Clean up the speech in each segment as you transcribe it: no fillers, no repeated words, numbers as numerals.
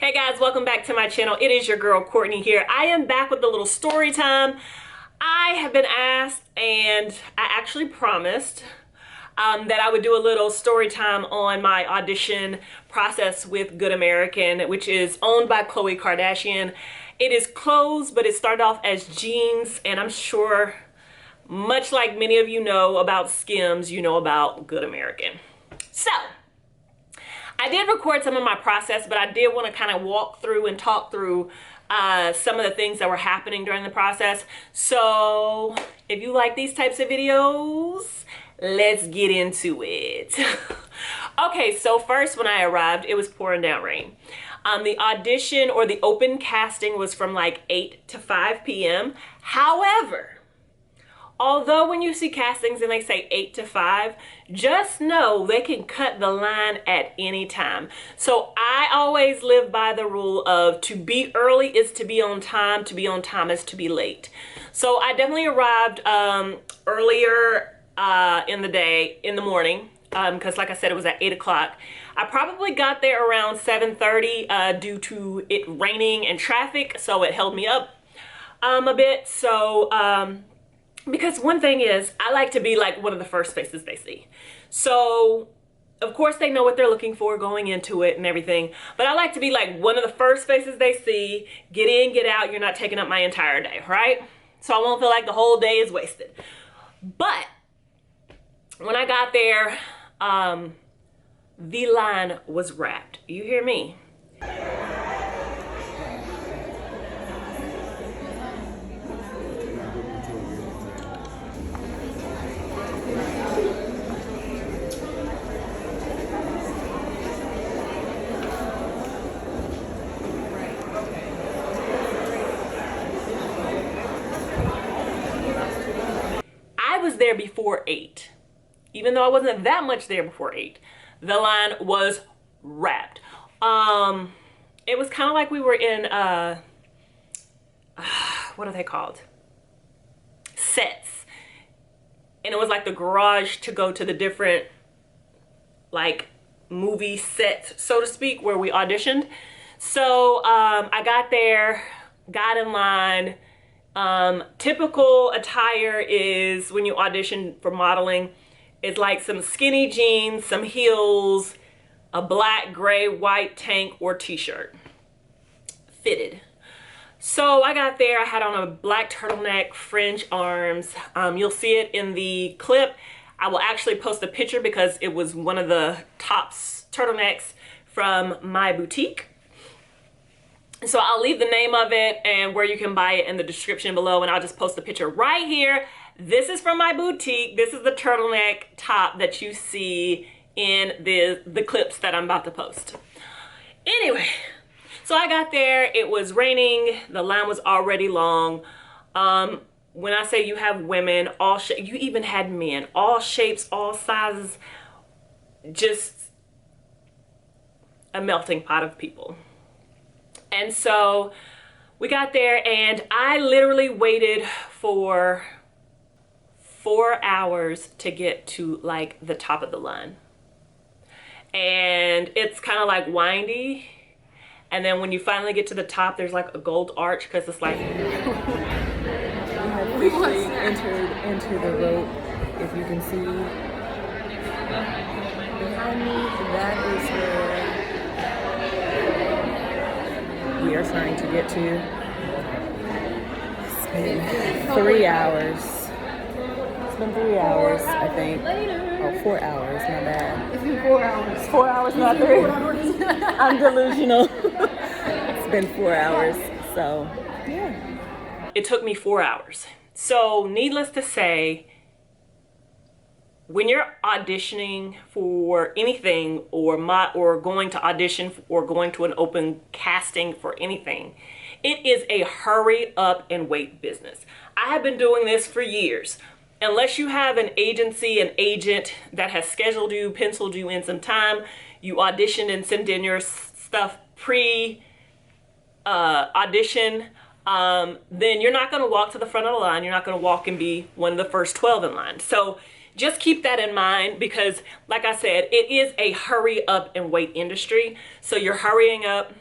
Hey guys, welcome back to my channel. It is your girl Courtney here. I am back with a little story time. I have been asked, and I actually promised that I would do a little story time on my audition process with Good American, which is owned by Khloe Kardashian. It is closed, but it started off as jeans, and I'm sure, much like many of you know about Skims, you know about Good American. So, I did record some of my process, but I did want to kind of walk through and talk through some of the things that were happening during the process. So if you like these types of videos, let's get into it. Okay, so first when I arrived, it was pouring down rain. The audition or the open casting was from like 8 to 5 p.m. However, although when you see castings and they say 8 to 5, just know they can cut the line at any time. So I always live by the rule of to be early is to be on time is to be late. So I definitely arrived earlier in the morning, because like I said, it was at 8 o'clock. I probably got there around 7:30 due to it raining and traffic, so it held me up a bit. So because one thing is, I like to be like one of the first faces they see. So, of course they know what they're looking for going into it and everything. But I like to be like one of the first faces they see. Get in, get out. You're not taking up my entire day, right? So I won't feel like the whole day is wasted. But when I got there, the line was wrapped. You hear me? Was there before 8. Even though I wasn't that much there before 8, the line was wrapped. It was kind of like we were in what are they called? Sets. And it was like the garage to go to the different like movie sets, so to speak, where we auditioned. So I got there, got in line. Typical attire is when you audition for modeling, it's like some skinny jeans, some heels, a black, gray, white tank or t-shirt, fitted. So I got there, I had on a black turtleneck, fringe arms. You'll see it in the clip. I will actually post a picture because it was one of the tops turtlenecks from my boutique. So I'll leave the name of it and where you can buy it in the description below, and I'll just post a picture right here. This is from my boutique. This is the turtleneck top that you see in the clips that I'm about to post. Anyway, so I got there, it was raining, the line was already long. When I say you have women, all shapes, you even had men, all shapes, all sizes, just a melting pot of people. And so we got there and I literally waited for 4 hours to get to like the top of the line. And it's kind of like windy. And then when you finally get to the top, there's like a gold arch because it's like... We have officially entered into the rope, if you can see. Behind me, that is where we are trying to get to. It's been 3 hours. It's been 3 hours, I think. Oh, 4 hours, my bad. It's been 4 hours. 4 hours, not 3. I'm delusional. It's been 4 hours, so yeah. It took me 4 hours. So needless to say, when you're auditioning for anything or going to audition or going to an open casting for anything, it is a hurry up and wait business. I have been doing this for years. Unless you have an agency, an agent that has scheduled you, penciled you in some time, you auditioned and sent in your stuff audition, then you're not going to walk to the front of the line. You're not going to walk and be one of the first 12 in line. So just keep that in mind because, like I said, it is a hurry up and wait industry. So you're hurrying up,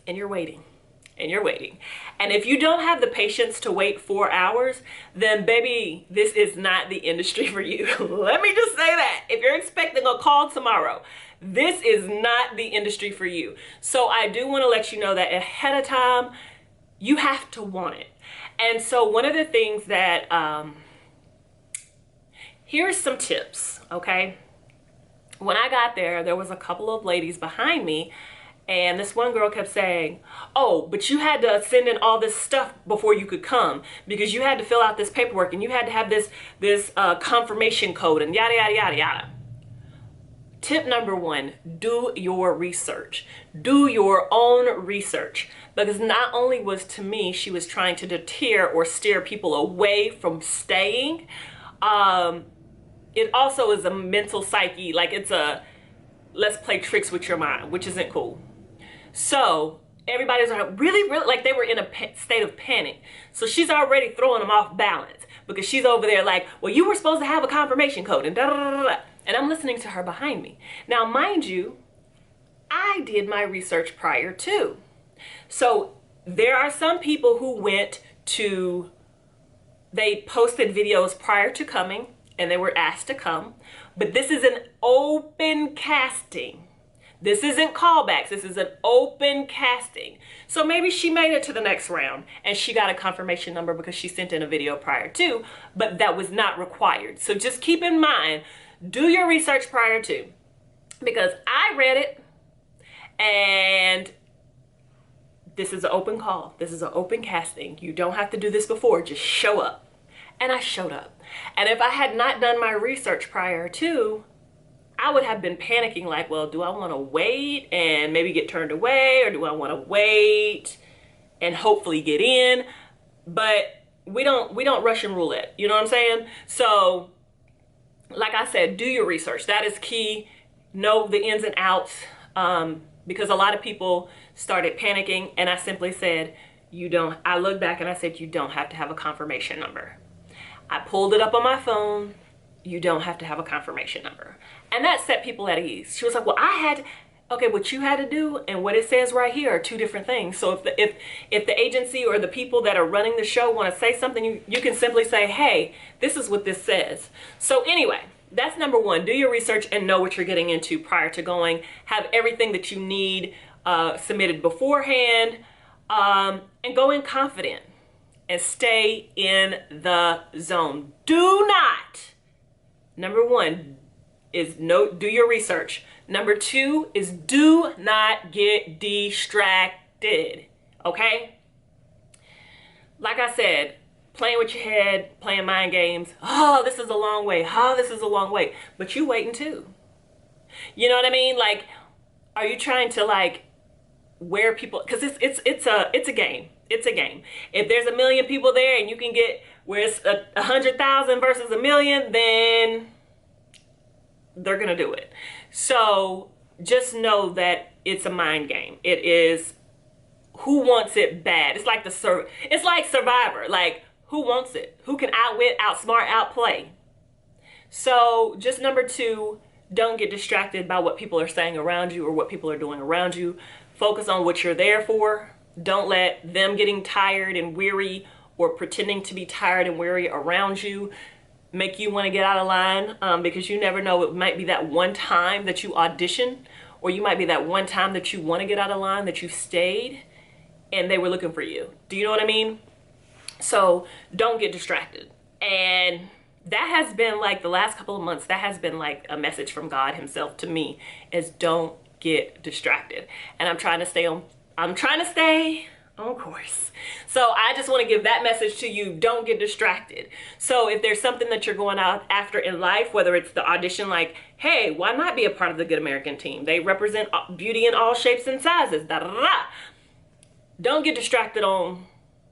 and you're waiting. And you're waiting. And if you don't have the patience to wait 4 hours, then baby, this is not the industry for you. Let me just say that. If you're expecting a call tomorrow, this is not the industry for you. So I do want to let you know that ahead of time, you have to want it. And so one of the things that, here's some tips, okay? When I got there, there was a couple of ladies behind me, and this one girl kept saying, oh, but you had to send in all this stuff before you could come, because you had to fill out this paperwork and you had to have this confirmation code and yada, yada, yada, yada. Tip number one, do your research. Do your own research. Because not only was, to me, she was trying to deter or steer people away from staying, it also is a mental psyche. Like, it's a let's play tricks with your mind, which isn't cool. So everybody's like really, like they were in a state of panic. So she's already throwing them off balance because she's over there like, well, you were supposed to have a confirmation code and da da da da. And I'm listening to her behind me. Now, mind you, I did my research prior to. So there are some people who they posted videos prior to coming and they were asked to come. But this is an open casting. This isn't callbacks. This is an open casting. So maybe she made it to the next round and she got a confirmation number because she sent in a video prior to, but that was not required. So just keep in mind, do your research prior to, because I read it and this is an open call. This is an open casting. You don't have to do this before, just show up. And I showed up. And if I had not done my research prior to, I would have been panicking like, well, do I want to wait and maybe get turned away, or do I want to wait and hopefully get in? But we don't Russian roulette. You know what I'm saying? So like I said, do your research. That is key. Know the ins and outs, because a lot of people started panicking, and I simply said, I looked back and I said, you don't have to have a confirmation number. I pulled it up on my phone. You don't have to have a confirmation number. And that set people at ease. She was like, well, okay, what you had to do and what it says right here are two different things. So if the agency or the people that are running the show want to say something, you can simply say, hey, this is what this says. So anyway, that's number one. Do your research and know what you're getting into prior to going. Have everything that you need submitted beforehand, and go in confident and stay in the zone. Do not, number one is do your research. Number two is do not get distracted, okay? Like I said, playing with your head, playing mind games. Oh, this is a long way. Oh, this is a long way. But you waiting too. You know what I mean? Like, are you trying to like wear people? Because it's a game. It's a game. If there's 1 million people there and you can get where it's 100,000 versus 1 million, then they're gonna do it. So just know that it's a mind game. It is who wants it bad. It's like it's like Survivor. Like, who wants it? Who can outwit, outsmart, outplay? So just number two, don't get distracted by what people are saying around you or what people are doing around you. Focus on what you're there for. Don't let them getting tired and weary or pretending to be tired and weary around you make you want to get out of line, because you never know. It might be that one time that you audition, or you might be that one time that you want to get out of line, that you stayed and they were looking for you. Do you know what I mean? So don't get distracted. And that has been like the last couple of months, that has been like a message from God himself to me, is don't get distracted. And I'm trying to stay on course. So I just want to give that message to you. Don't get distracted. So if there's something that you're going out after in life, whether it's the audition, like, hey, why not be a part of the Good American Team? They represent beauty in all shapes and sizes. Da, da, da, da. Don't get distracted on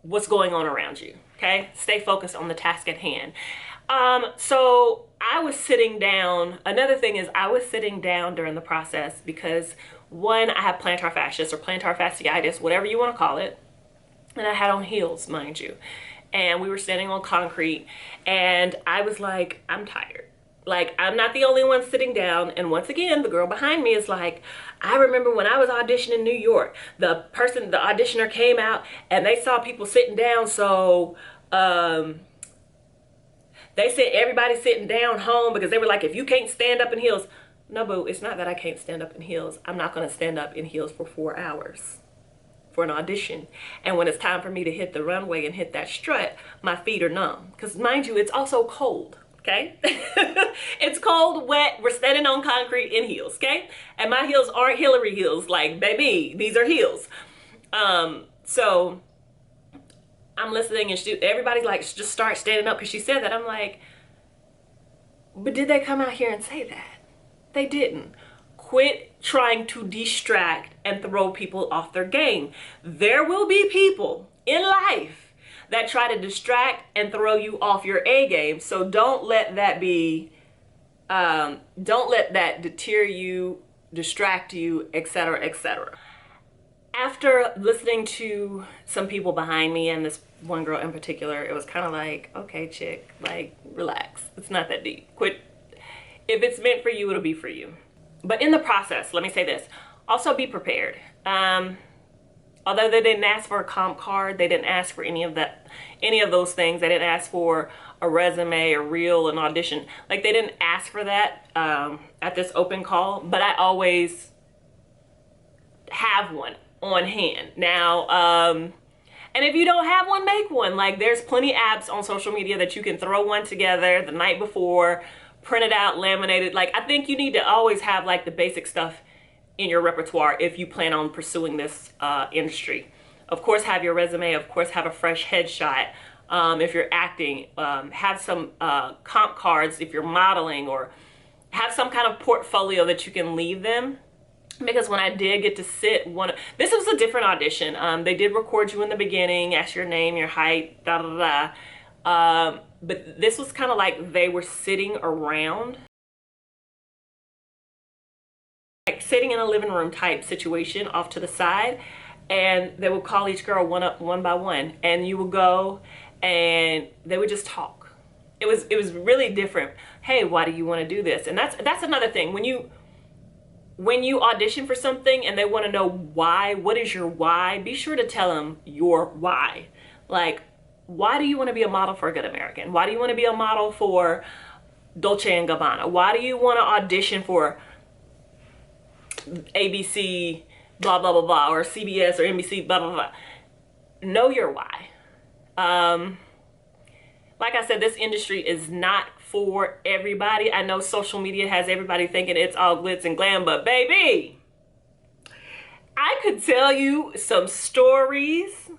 what's going on around you. Okay? Stay focused on the task at hand. So I was sitting down. Another thing is I was sitting down during the process because, one, I have plantar fasciitis or plantar fasciitis, whatever you want to call it. And I had on heels, mind you. And we were standing on concrete and I was like, I'm tired. Like, I'm not the only one sitting down. And once again, the girl behind me is like, I remember when I was auditioning in New York, the auditioner came out and they saw people sitting down. So, they said everybody sitting down home because they were like, if you can't stand up in heels. No, boo, it's not that I can't stand up in heels. I'm not going to stand up in heels for 4 hours for an audition. And when it's time for me to hit the runway and hit that strut, my feet are numb. Because mind you, it's also cold, okay? It's cold, wet, we're standing on concrete in heels, okay? And my heels aren't Hillary heels, like, baby, these are heels. So I'm listening and everybody's like, just start standing up because she said that. I'm like, but did they come out here and say that? They didn't. Quit trying to distract and throw people off their game. There will be people in life that try to distract and throw you off your A game. So don't let that be, don't let that deter you, distract you, etc., etc. After listening to some people behind me and this one girl in particular, it was kind of like, okay, chick, like, relax. It's not that deep. Quit. If it's meant for you, it'll be for you. But in the process, let me say this, also be prepared. Although they didn't ask for a comp card, they didn't ask for any of those things. They didn't ask for a resume, a reel, an audition. Like, they didn't ask for that at this open call, but I always have one on hand. Now, and if you don't have one, make one. Like, there's plenty of apps on social media that you can throw one together the night before, print it out, laminate it. Like, I think you need to always have like the basic stuff in your repertoire if you plan on pursuing this industry. Of course, have your resume. Of course, have a fresh headshot. If you're acting, have some comp cards if you're modeling, or have some kind of portfolio that you can leave them. Because when I did get to sit this was a different audition. They did record you in the beginning, ask your name, your height, da da da. But this was kind of like they were sitting around, like sitting in a living room type situation off to the side, and they would call each girl one by one, and you would go and they would just talk. It was really different. Hey, why do you want to do this? And that's another thing. When you audition for something and they want to know why, what is your why, be sure to tell them your why. Like, why do you want to be a model for a Good American? Why do you want to be a model for Dolce & Gabbana? Why do you want to audition for ABC, blah, blah, blah, blah, or CBS or NBC, blah, blah, blah? Know your why. Like I said, this industry is not for everybody. I know social media has everybody thinking it's all glitz and glam, but baby, I could tell you some stories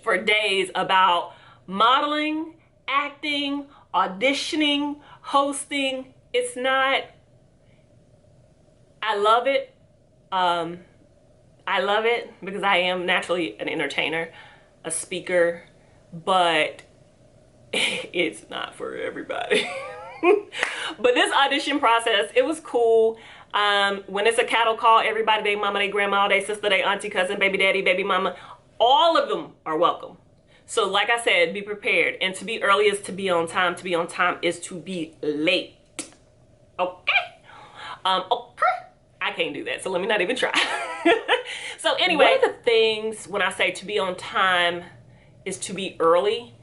for days about modeling, acting, auditioning, hosting. It's not, I love it. I love it because I am naturally an entertainer, a speaker, but it's not for everybody. But this audition process, it was cool. When it's a cattle call, everybody, they mama, they grandma, they sister, they auntie, cousin, baby daddy, baby mama, all of them are welcome. So like I said, be prepared. And to be early is to be on time. To be on time is to be late. Okay? Okay. I can't do that, so let me not even try. So anyway, one of the things when I say to be on time is to be early.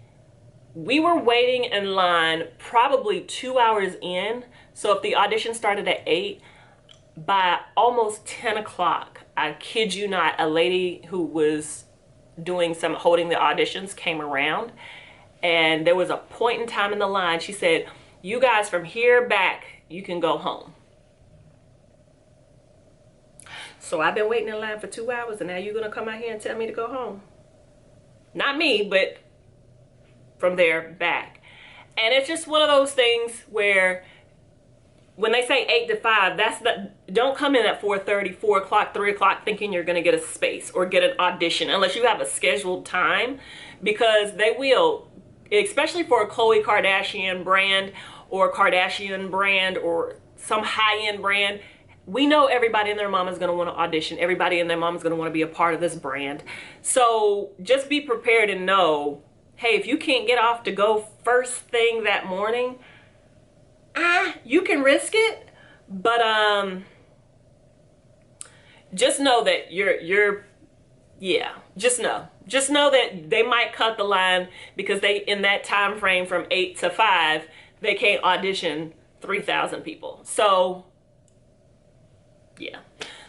We were waiting in line probably 2 hours in. So if the audition started at 8, by almost 10 o'clock, I kid you not, a lady who was holding the auditions came around, and there was a point in time in the line. She said, you guys from here back, you can go home. So I've been waiting in line for 2 hours, and now you're gonna come out here and tell me to go home? Not me, but from there back. And it's just one of those things where when they say 8 to 5, don't come in at 4:30, 4 o'clock, 3 o'clock thinking you're gonna get a space or get an audition unless you have a scheduled time, because they will, especially for a Khloe Kardashian brand or Kardashian brand or some high-end brand. We know everybody and their mom is gonna wanna audition. Everybody and their mom is gonna wanna be a part of this brand. So just be prepared and know, hey, if you can't get off to go first thing that morning, you can risk it, but just know that just know that they might cut the line because they, in that time frame from 8 to 5, they can't audition 3,000 people. So yeah.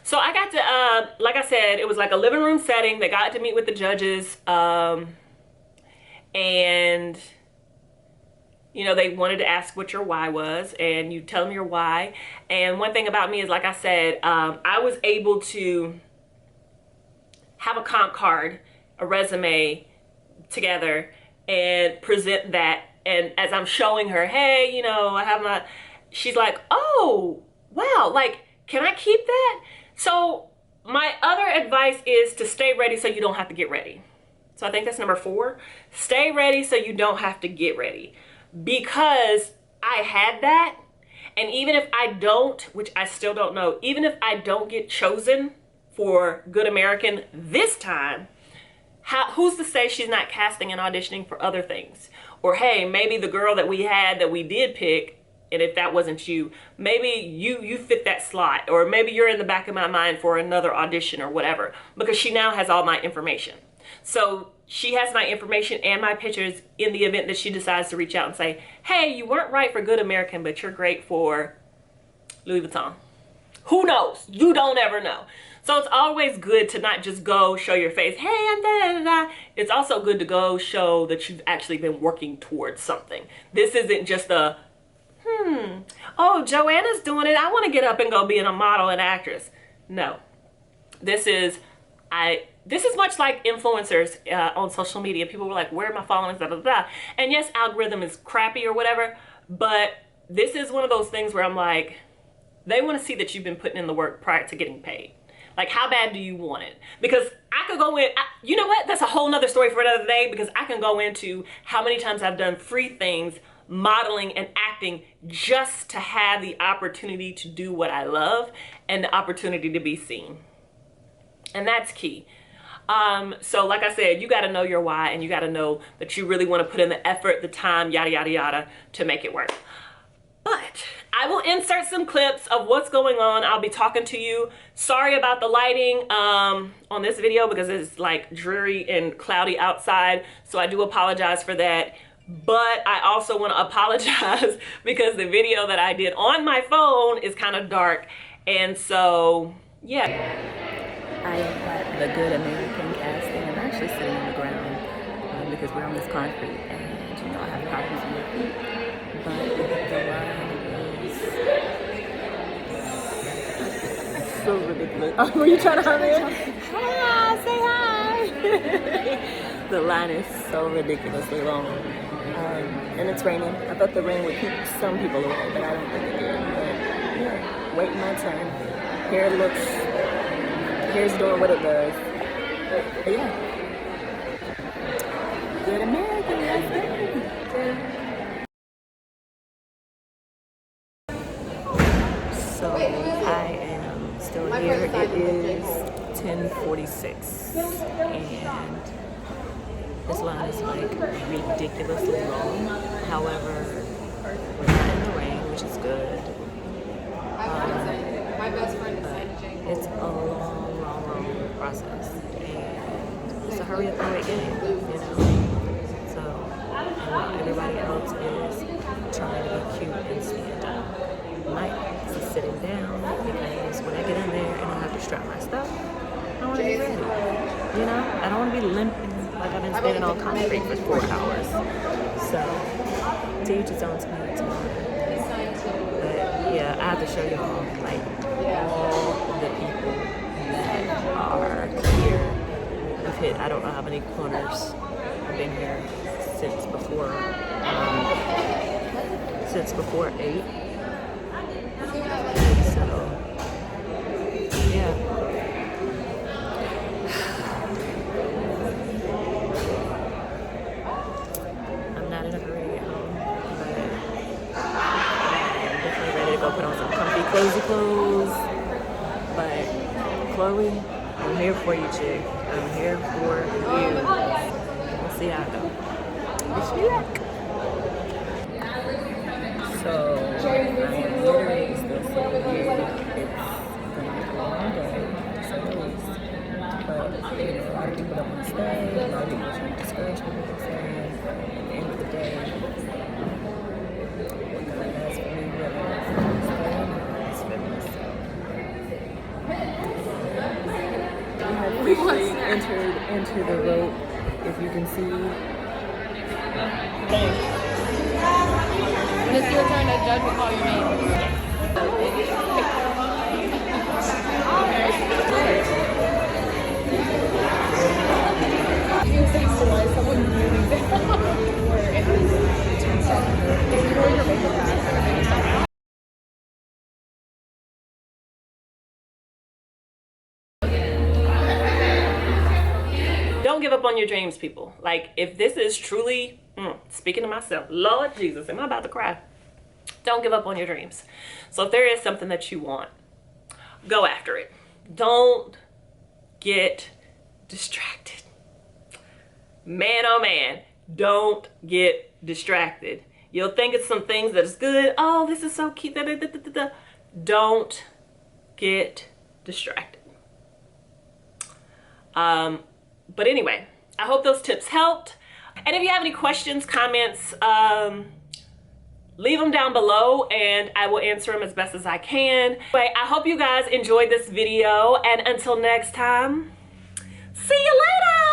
So I got to, like I said, it was like a living room setting. They got to meet with the judges, and you know, they wanted to ask what your why was, and you tell them your why. And one thing about me is, like I said, I was able to have a comp card, a resume together, and present that. And as I'm showing her, hey, you know, I have my, she's like, oh, wow, like, can I keep that? So my other advice is to stay ready so you don't have to get ready. So I think that's number 4. Stay ready so you don't have to get ready. Because I had that, and even if I don't, which I still don't know, even if I don't get chosen for Good American this time, who's to say she's not casting and auditioning for other things? Or hey, maybe the girl that we had that we did pick, and if that wasn't you, maybe you fit that slot, or maybe you're in the back of my mind for another audition or whatever, because she now has all my information. So she has my information and my pictures in the event that she decides to reach out and say, hey, you weren't right for Good American, but you're great for Louis Vuitton. Who knows? You don't ever know. So it's always good to not just go show your face, hey, I'm da-da-da-da. It's also good to go show that you've actually been working towards something. This isn't just a, oh, Joanna's doing it, I want to get up and go being a model and actress. No. This is much like influencers on social media. People were like, where are my followings, da, da, da. And yes, algorithm is crappy or whatever, but this is one of those things where I'm like, they want to see that you've been putting in the work prior to getting paid. Like, how bad do you want it? Because I could go in, you know what? That's a whole nother story for another day, because I can go into how many times I've done free things, modeling and acting, just to have the opportunity to do what I love and the opportunity to be seen. And that's key. So like I said, you got to know your why, and you got to know that you really want to put in the effort, the time, yada, yada, yada, to make it work. But I will insert some clips of what's going on. I'll be talking to you. Sorry about the lighting on this video, because it's like dreary and cloudy outside. So I do apologize for that. But I also want to apologize because the video that I did on my phone is kind of dark. And so, yeah. I am at the Good American casting. I'm actually sitting on the ground because we're on this concrete, and you know, I have problems with my feet. But the line is so ridiculous. Oh, were you trying to hurry up? Hi, say hi. The line is so ridiculously long. And it's raining. I thought the rain would keep some people away, but I don't think it did. But yeah, waiting my turn. Hair's doing what it does. But yeah. Good American, let's go. So I am still here. It is 10:46, and this line is like ridiculously long. However, we're not in the rain, which is good. But it's a long process, and it's a hurry up and wait game, you know. So, and while everybody else is trying to be cute and stand up, Mike is sitting down, because when I get in there and I have to strap my stuff, I want to be ready. You know, I don't want to be limping like I've been standing on concrete for 4 hours. So, to each his own to me. But yeah, I have to show y'all like all the people that are here. I've hit, I don't know how many corners. I've been here since before 8. So yeah. I'm not in a hurry to get home, but I'm definitely ready to go put on some comfy, cozy clothes. But Chloe, I'm here for you, chick. I'm here for you. We'll see how it goes. Wish me luck. So I am literally still sitting here. It's gonna be a long day, to say the least. But you know, a lot of people don't want to stay. A lot of people are trying to discourage people from staying. At the end of the day, what God has for me really is staying is fitness. So we have officially entered into the rope. If you can see. When it's your turn to judge, we call your name. Don't give up on your dreams, people. Like, if this is truly, speaking to myself, Lord Jesus, am I about to cry? Don't give up on your dreams. So if there is something that you want, go after it. Don't get distracted. Man, oh man, don't get distracted. You'll think it's some things that is good. Oh, this is so cute. Don't get distracted. But anyway, I hope those tips helped. And if you have any questions, comments, leave them down below and I will answer them as best as I can. Anyway, I hope you guys enjoyed this video, and until next time, see you later.